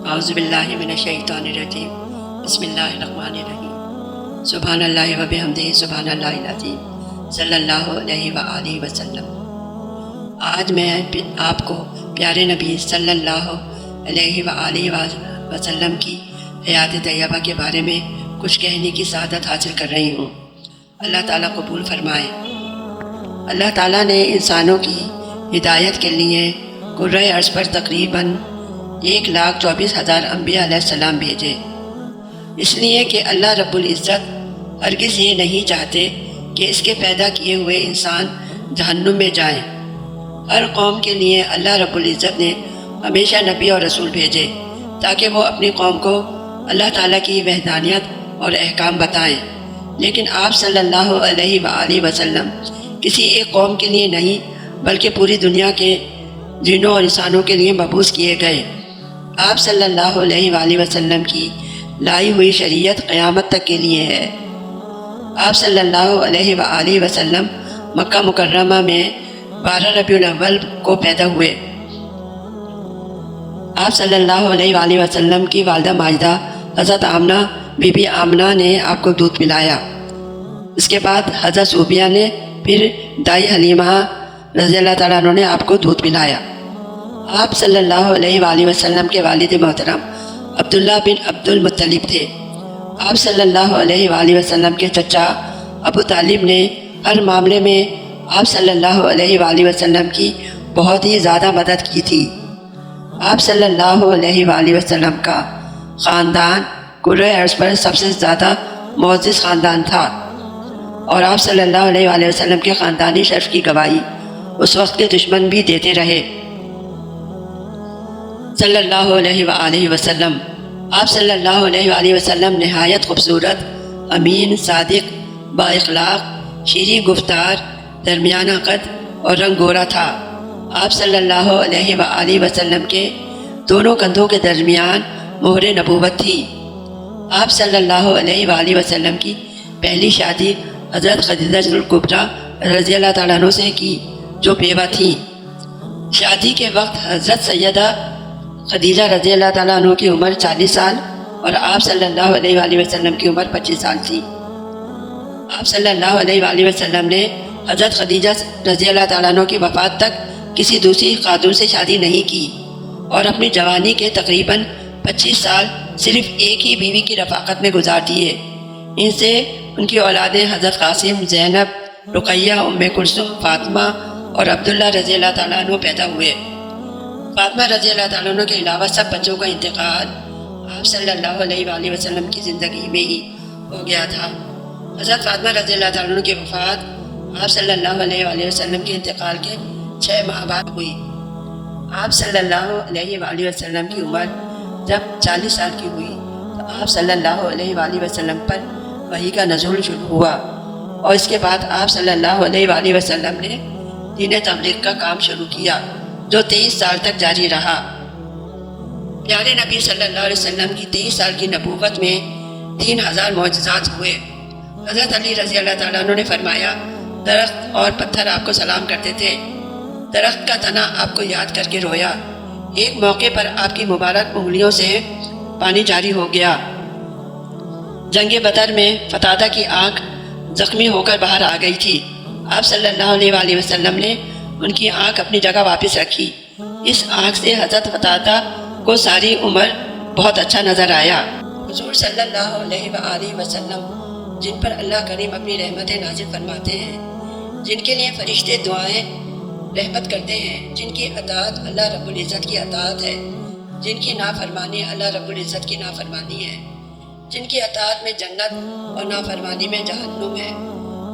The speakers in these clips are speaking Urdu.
اعوذ باللہ من الشیطان الرجیم بسم اللہ الرحمن الرحیم سبحان اللہ و بحمدہ سبحان اللہ العظیم صلی اللہ علیہ وآلہ وسلم۔ آج میں آپ کو پیارے نبی صلی اللہ علیہ وآلہ وسلم کی حیات طیبہ کے بارے میں کچھ کہنے کی سعادت حاصل کر رہی ہوں۔ اللہ تعالیٰ قبول فرمائے۔ اللہ تعالیٰ نے انسانوں کی ہدایت کے لیے کرۂ ارض پر تقریباً 1,24,000 انبیاء علیہ السلام بھیجے، اس لیے کہ اللہ رب العزت ہرگز یہ نہیں چاہتے کہ اس کے پیدا کیے ہوئے انسان جہنم میں جائیں۔ ہر قوم کے لیے اللہ رب العزت نے ہمیشہ نبی اور رسول بھیجے تاکہ وہ اپنی قوم کو اللہ تعالیٰ کی وحدانیت اور احکام بتائیں، لیکن آپ صلی اللہ علیہ وآلہ وسلم کسی ایک قوم کے لیے نہیں بلکہ پوری دنیا کے جنوں اور انسانوں کے لیے مبعوث کیے گئے۔ آپ صلی اللہ علیہ وآلہ وسلم کی لائی ہوئی شریعت قیامت تک کے لیے ہے۔ آپ صلی اللہ علیہ وآلہ وسلم مکہ مکرمہ میں 12 ربیع الاول کو پیدا ہوئے۔ آپ صلی اللہ علیہ وآلہ وسلم کی والدہ ماجدہ حضرت آمنہ بی بی آمنہ نے آپ کو دودھ پلایا۔ اس کے بعد حضرت صوفیہ نے، پھر دائی حلیمہ رضی اللہ تعالیٰ عنہ نے آپ کو دودھ پلایا۔ آپ صلی اللہ علیہ وآلہ وسلم کے والد محترم عبداللہ بن عبد المطلب تھے۔ آپ صلی اللہ علیہ وآلہ وسلم کے چچا ابو طالب نے ہر معاملے میں آپ صلی اللہ علیہ وآلہ وسلم کی بہت ہی زیادہ مدد کی تھی۔ آپ صلی اللہ علیہ وآلہ وسلم کا خاندان کرۂ ارض پر سب سے زیادہ معزز خاندان تھا، اور آپ صلی اللہ علیہ وآلہ وسلم کے خاندانی شرف کی گواہی اس وقت کے دشمن بھی دیتے رہے۔ صلی اللہ علیہ وآلہ وسلم۔ آپ صلی اللہ علیہ وآلہ وسلم نہایت خوبصورت، امین، صادق، با اخلاق، شیریں گفتار، درمیانہ قد اور رنگ گورا تھا۔ آپ صلی اللہ علیہ وآلہ وسلم کے دونوں کندھوں کے درمیان مہر نبوت تھی۔ آپ صلی اللہ علیہ وآلہ وسلم کی پہلی شادی حضرت خدیجہ الکبریٰ رضی اللہ تعالیٰ عنہ سے کی، جو بیوہ تھیں۔ شادی کے وقت حضرت سیدہ خدیجہ رضی اللہ تعالیٰ عنہ کی عمر 40 سال اور آپ صلی اللہ علیہ وآلہ وسلم کی عمر 25 سال تھی۔ آپ صلی اللہ علیہ وآلہ وسلم نے حضرت خدیجہ رضی اللہ تعالیٰ عنہ کی وفات تک کسی دوسری خاتون سے شادی نہیں کی، اور اپنی جوانی کے تقریباً 25 سال صرف ایک ہی بیوی کی رفاقت میں گزار دیے۔ ان سے ان کی اولادیں حضرت قاسم، زینب، رقیہ، ام کلثوم، فاطمہ اور عبداللہ رضی اللہ تعالیٰ عنہ پیدا ہوئے۔ فاطمہ رضی اللہ تعالیٰ عنہ کے علاوہ سب بچوں کا انتقال آپ صلی اللہ علیہ وآلہ وسلم کی زندگی میں ہی ہو گیا تھا۔ حضرت فاطمہ رضی اللہ تعالیٰ عنہ کی وفات آپ صلی اللہ علیہ وآلہ وسلم کے انتقال کے 6 ماہ بعد ہوئی۔ آپ صلی اللہ علیہ وآلہ وسلم کی عمر جب 40 سال کی ہوئی تو آپ صلی اللہ علیہ وآلہ وسلم پر وحی کا نزول شروع ہوا، اور اس کے بعد آپ صلی اللہ علیہ وآلہ وسلم نے دین تبلیغ کا کام شروع کیا، جو 23 سال تک جاری رہا۔ پیارے نبی صلی اللہ علیہ وسلم کی 23 سال کی نبوت میں 3000 معجزات ہوئے۔ حضرت علی رضی اللہ تعالیٰ عنہ نے فرمایا، درخت اور پتھر آپ کو سلام کرتے تھے، درخت کا تنا آپ کو یاد کر کے رویا۔ ایک موقع پر آپ کی مبارک انگلیوں سے پانی جاری ہو گیا۔ جنگ بدر میں فتادہ کی آنکھ زخمی ہو کر باہر آ گئی تھی۔ آپ صلی اللہ علیہ وآلہ وسلم نے ان کی آنکھ اپنی جگہ واپس رکھی۔ اس آنکھ سے حضرت فتادہ کو ساری عمر بہت اچھا نظر آیا۔ حضور صلی اللہ علیہ وآلہ وسلم جن پر اللہ کریم اپنی رحمتیں نازل فرماتے ہیں، جن کے لیے فرشتے دعائیں رحمت کرتے ہیں، جن کی اطاعت اللہ رب العزت کی اطاعت ہے، جن کی نافرمانی اللہ رب العزت کی نافرمانی ہے، جن کی اطاعت میں جنت اور نافرمانی میں جہنم ہے،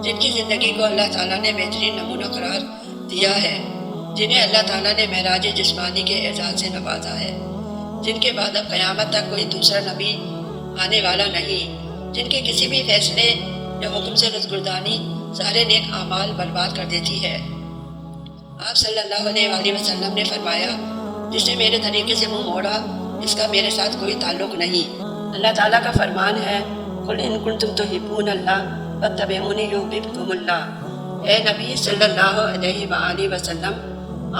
جن کی زندگی کو اللہ تعالیٰ نے بہترین نمونہ قرار دیا ہے، جنہیں اللہ تعالیٰ نے معراج جسمانی کے اعزاز سے نوازا ہے، جن کے بعد اب قیامت تک کوئی دوسرا نبی آنے والا نہیں، جن کے کسی بھی فیصلے یا حکم سے رضگردانی سارے نیک اعمال برباد کر دیتی ہے۔ آپ صلی اللہ علیہ وآلہ وسلم نے فرمایا، جس نے میرے طریقے سے منہ موڑا اس کا میرے ساتھ کوئی تعلق نہیں۔ اللہ تعالیٰ کا فرمان ہے، قُلْ إِن كُنتُمْ تُحِبُّونَ اللَّهَ فَاتَّبِعُونِي يُحْبِبْكُمُ اللَّهُ۔ اے نبی صلی اللہ علیہ وآلہ وسلم،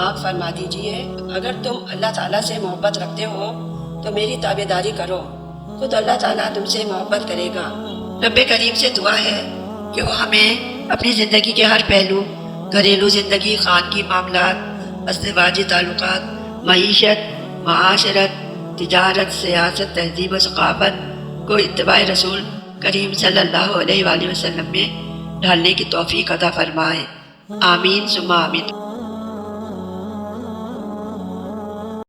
آپ فرما دیجئے، اگر تم اللہ تعالیٰ سے محبت رکھتے ہو تو میری تابعداری کرو، خود اللہ تعالیٰ تم سے محبت کرے گا۔ رب کریم سے دعا ہے کہ وہ ہمیں اپنی زندگی کے ہر پہلو، گھریلو زندگی، خانگی معاملات، ازدواجی تعلقات، معیشت، معاشرت، تجارت، سیاست، تہذیب و ثقافت کو اتباع رسول کریم صلی اللہ علیہ وآلہ وسلم میں ڈھالنے کی توفیق عطا فرمائے۔ آمین ثم آمین۔